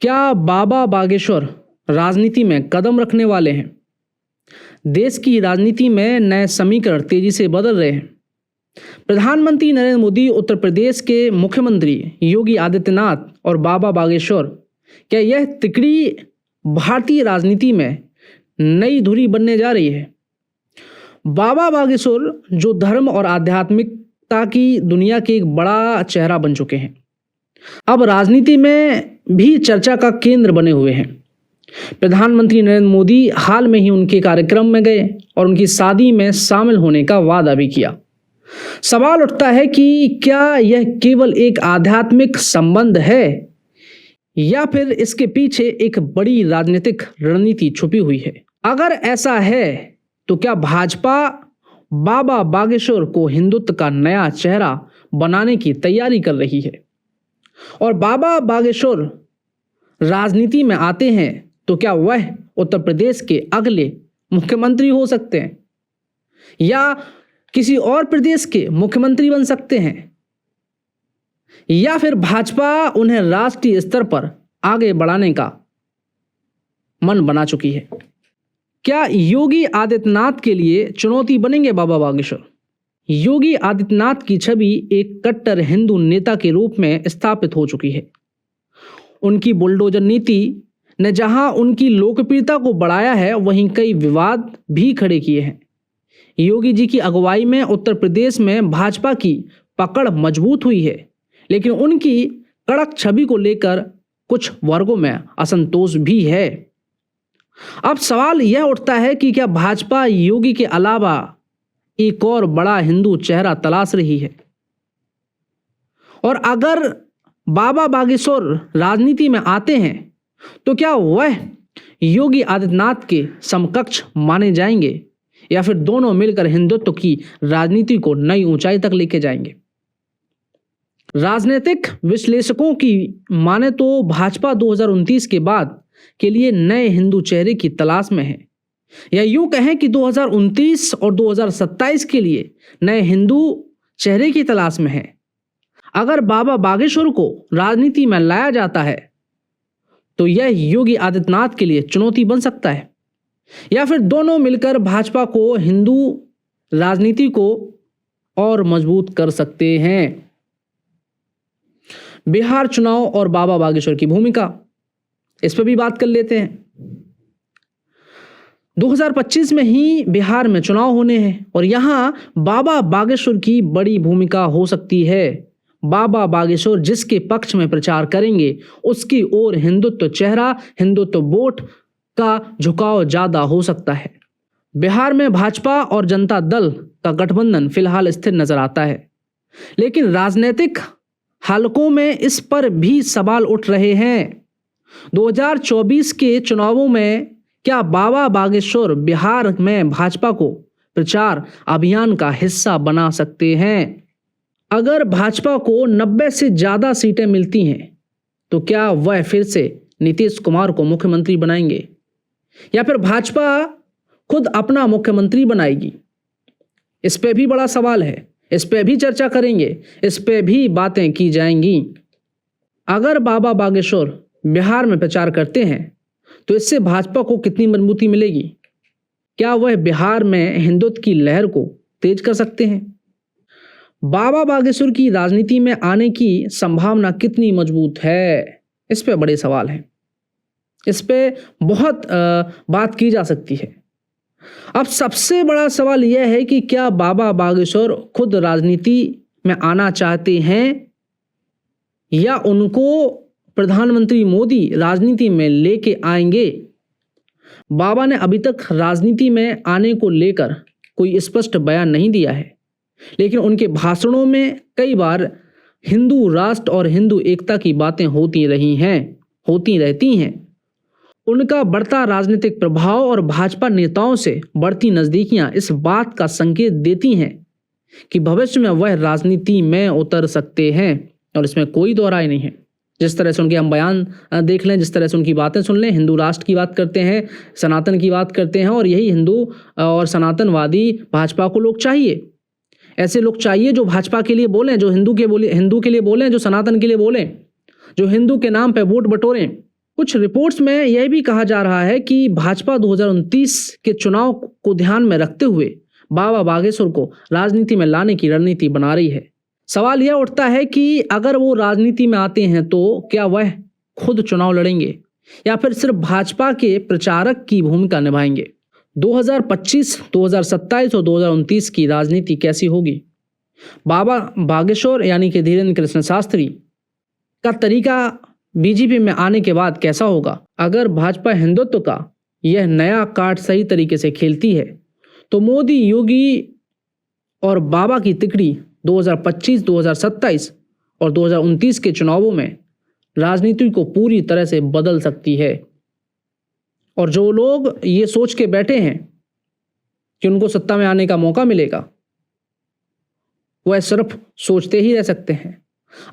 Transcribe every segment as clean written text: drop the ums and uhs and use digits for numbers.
क्या बाबा बागेश्वर राजनीति में कदम रखने वाले हैं? देश की राजनीति में नए समीकरण तेजी से बदल रहे हैं। प्रधानमंत्री नरेंद्र मोदी, उत्तर प्रदेश के मुख्यमंत्री योगी आदित्यनाथ और बाबा बागेश्वर, क्या यह तिकड़ी भारतीय राजनीति में नई धुरी बनने जा रही है? बाबा बागेश्वर जो धर्म और आध्यात्मिकता की दुनिया के एक बड़ा चेहरा बन चुके हैं, अब राजनीति में भी चर्चा का केंद्र बने हुए हैं। प्रधानमंत्री नरेंद्र मोदी हाल में ही उनके कार्यक्रम में गए और उनकी शादी में शामिल होने का वादा भी किया। सवाल उठता है कि क्या यह केवल एक आध्यात्मिक संबंध है या फिर इसके पीछे एक बड़ी राजनीतिक रणनीति छुपी हुई है? अगर ऐसा है तो क्या भाजपा बाबा बागेश्वर को हिंदुत्व का नया चेहरा बनाने की तैयारी कर रही है? और बाबा बागेश्वर राजनीति में आते हैं तो क्या वह उत्तर प्रदेश के अगले मुख्यमंत्री हो सकते हैं या किसी और प्रदेश के मुख्यमंत्री बन सकते हैं, या फिर भाजपा उन्हें राष्ट्रीय स्तर पर आगे बढ़ाने का मन बना चुकी है? क्या योगी आदित्यनाथ के लिए चुनौती बनेंगे बाबा बागेश्वर? योगी आदित्यनाथ की छवि एक कट्टर हिंदू नेता के रूप में स्थापित हो चुकी है। उनकी बुलडोजर नीति ने जहां उनकी लोकप्रियता को बढ़ाया है, वहीं कई विवाद भी खड़े किए हैं। योगी जी की अगुवाई में उत्तर प्रदेश में भाजपा की पकड़ मजबूत हुई है, लेकिन उनकी कड़क छवि को लेकर कुछ वर्गों में असंतोष भी है। अब सवाल यह उठता है कि क्या भाजपा योगी के अलावा एक और बड़ा हिंदू चेहरा तलाश रही है? और अगर बाबा बागेश्वर राजनीति में आते हैं तो क्या वह योगी आदित्यनाथ के समकक्ष माने जाएंगे या फिर दोनों मिलकर हिंदुत्व की राजनीति को नई ऊंचाई तक लेके जाएंगे? राजनीतिक विश्लेषकों की माने तो भाजपा 2029 के बाद के लिए नए हिंदू चेहरे की तलाश में है, या यूं कहें कि 2029 और 2027 के लिए नए हिंदू चेहरे की तलाश में है। अगर बाबा बागेश्वर को राजनीति में लाया जाता है तो यह योगी आदित्यनाथ के लिए चुनौती बन सकता है, या फिर दोनों मिलकर भाजपा को हिंदू राजनीति को और मजबूत कर सकते हैं। बिहार चुनाव और बाबा बागेश्वर की भूमिका, इस पर भी बात कर लेते हैं। 2025 में ही बिहार में चुनाव होने हैं और यहां बाबा बागेश्वर की बड़ी भूमिका हो सकती है। बाबा बागेश्वर जिसके पक्ष में प्रचार करेंगे, उसकी ओर हिंदुत्व चेहरा, हिंदुत्व वोट का झुकाव ज्यादा हो सकता है। बिहार में भाजपा और जनता दल का गठबंधन फिलहाल स्थिर नजर आता है, लेकिन राजनीतिक हलकों में इस पर भी सवाल उठ रहे हैं। 2024 के चुनावों में क्या बाबा बागेश्वर बिहार में भाजपा को प्रचार अभियान का हिस्सा बना सकते हैं? अगर भाजपा को 90 से ज्यादा सीटें मिलती हैं तो क्या वह फिर से नीतीश कुमार को मुख्यमंत्री बनाएंगे, या फिर भाजपा खुद अपना मुख्यमंत्री बनाएगी? इस पे भी बड़ा सवाल है, इस पे भी चर्चा करेंगे, इस पे भी बातें की जाएंगी। अगर बाबा बागेश्वर बिहार में प्रचार करते हैं तो इससे भाजपा को कितनी मजबूती मिलेगी? क्या वह बिहार में हिंदुत्व की लहर को तेज कर सकते हैं? बाबा बागेश्वर की राजनीति में आने की संभावना कितनी मजबूत है? इस पे बड़े सवाल हैं, इस पे बहुत बात की जा सकती है। अब सबसे बड़ा सवाल यह है कि क्या बाबा बागेश्वर खुद राजनीति में आना चाहते हैं या उनको प्रधानमंत्री मोदी राजनीति में लेके आएंगे? बाबा ने अभी तक राजनीति में आने को लेकर कोई स्पष्ट बयान नहीं दिया है, लेकिन उनके भाषणों में कई बार हिंदू राष्ट्र और हिंदू एकता की बातें होती रहती हैं। उनका बढ़ता राजनीतिक प्रभाव और भाजपा नेताओं से बढ़ती नजदीकियां इस बात का संकेत देती हैं कि भविष्य में वह राजनीति में उतर सकते हैं, और इसमें कोई दो राय नहीं है। जिस तरह से उनके हम बयान देख लें, जिस तरह से उनकी बातें सुन लें, हिंदू राष्ट्र की बात करते हैं, सनातन की बात करते हैं, और यही हिंदू और सनातनवादी भाजपा को लोग चाहिए। ऐसे लोग चाहिए जो भाजपा के लिए बोलें, जो हिंदू के लिए बोलें, जो सनातन के लिए बोलें, जो हिंदू के नाम पे वोट बटोरें। कुछ रिपोर्ट्स में यह भी कहा जा रहा है कि भाजपा 2029 के चुनाव को ध्यान में रखते हुए बाबा बागेश्वर को राजनीति में लाने की रणनीति बना रही है। सवाल यह उठता है कि अगर वो राजनीति में आते हैं तो क्या वह खुद चुनाव लड़ेंगे या फिर सिर्फ भाजपा के प्रचारक की भूमिका निभाएंगे। 2025, 2027 और 2029 की राजनीति कैसी होगी? बाबा बागेश्वर यानी कि धीरेन्द्र कृष्ण शास्त्री का तरीका बीजेपी में आने के बाद कैसा होगा? अगर भाजपा हिंदुत्व का यह नया कार्ड सही तरीके से खेलती है तो मोदी, योगी और बाबा की तिकड़ी 2025, 2027 और 2029 के चुनावों में राजनीति को पूरी तरह से बदल सकती है। और जो लोग ये सोच के बैठे हैं कि उनको सत्ता में आने का मौका मिलेगा, वह सिर्फ सोचते ही रह सकते हैं।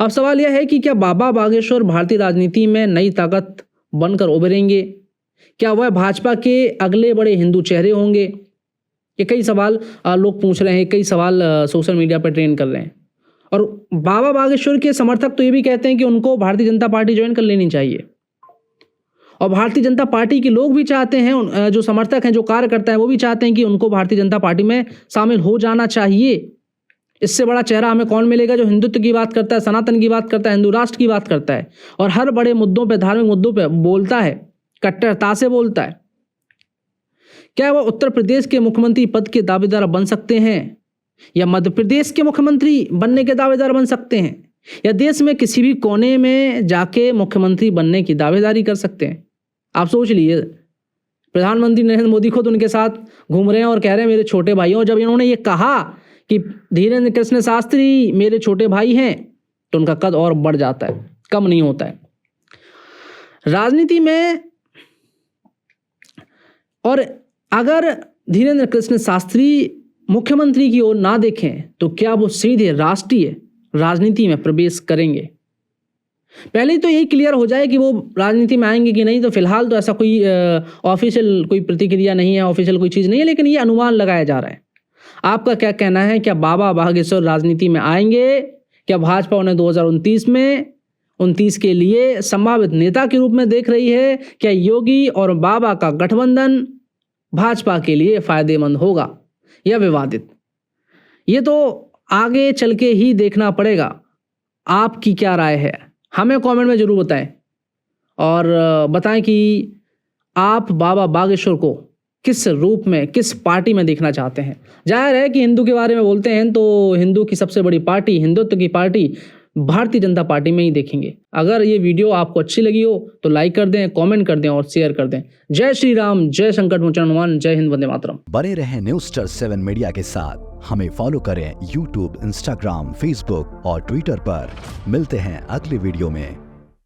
अब सवाल यह है कि क्या बाबा बागेश्वर भारतीय राजनीति में नई ताकत बनकर उभरेंगे? क्या वह भाजपा के अगले बड़े हिंदू चेहरे होंगे? ये कई सवाल लोग पूछ रहे हैं, कई सवाल सोशल मीडिया पर ट्रेंड कर रहे हैं। और बाबा बागेश्वर के समर्थक तो ये भी कहते हैं कि उनको भारतीय जनता पार्टी ज्वाइन कर लेनी चाहिए। और भारतीय जनता पार्टी के लोग भी चाहते हैं, जो समर्थक हैं, जो कार्यकर्ता हैं, वो भी चाहते हैं कि उनको भारतीय जनता पार्टी में शामिल हो जाना चाहिए। इससे बड़ा चेहरा हमें कौन मिलेगा जो हिंदुत्व की बात करता है, सनातन की बात करता है, हिंदू राष्ट्र की बात करता है और हर बड़े मुद्दों पे, धार्मिक मुद्दों पे बोलता है, कट्टरता से बोलता है। क्या वह उत्तर प्रदेश के मुख्यमंत्री पद के दावेदार बन सकते हैं या मध्य प्रदेश के मुख्यमंत्री बनने के दावेदार बन सकते हैं या देश में किसी भी कोने में जाके मुख्यमंत्री बनने की दावेदारी कर सकते हैं? आप सोच लीजिए, प्रधानमंत्री नरेंद्र मोदी खुद उनके साथ घूम रहे हैं और कह रहे हैं मेरे छोटे भाइयों। जब इन्होंने ये कहा कि धीरेन्द्र कृष्ण शास्त्री मेरे छोटे भाई हैं तो उनका कद और बढ़ जाता है, कम नहीं होता है राजनीति में। और अगर धीरेन्द्र कृष्ण शास्त्री मुख्यमंत्री की ओर ना देखें तो क्या वो सीधे राष्ट्रीय राजनीति में प्रवेश करेंगे? पहले तो यही क्लियर हो जाए कि वो राजनीति में आएंगे कि नहीं। तो फिलहाल तो ऐसा कोई ऑफिशियल कोई प्रतिक्रिया नहीं है, ऑफिशियल कोई चीज़ नहीं है, लेकिन ये अनुमान लगाया जा रहा है। आपका क्या कहना है? क्या बाबा बागेश्वर राजनीति में आएंगे? क्या भाजपा उन्हें 2029 के लिए संभावित नेता के रूप में देख रही है? क्या योगी और बाबा का गठबंधन भाजपा के लिए फायदेमंद होगा या विवादित? ये तो आगे चल के ही देखना पड़ेगा। आपकी क्या राय है? हमें कमेंट में ज़रूर बताएं और बताएं कि आप बाबा बागेश्वर को किस रूप में, किस पार्टी में देखना चाहते हैं। जाहिर है कि हिंदू के बारे में बोलते हैं तो हिंदू की सबसे बड़ी पार्टी, हिंदुत्व की पार्टी भारतीय जनता पार्टी में ही देखेंगे। अगर ये वीडियो आपको अच्छी लगी हो तो लाइक कर दें, कमेंट कर दें और शेयर कर दें। जय श्री राम, जय संकट मोचन हनुमान, जय हिंद, वंदे मातरम। बने रहें न्यूज़स्टार 7 मीडिया के साथ। हमें फॉलो करें YouTube, Instagram, Facebook और Twitter पर। मिलते हैं अगले वीडियो में।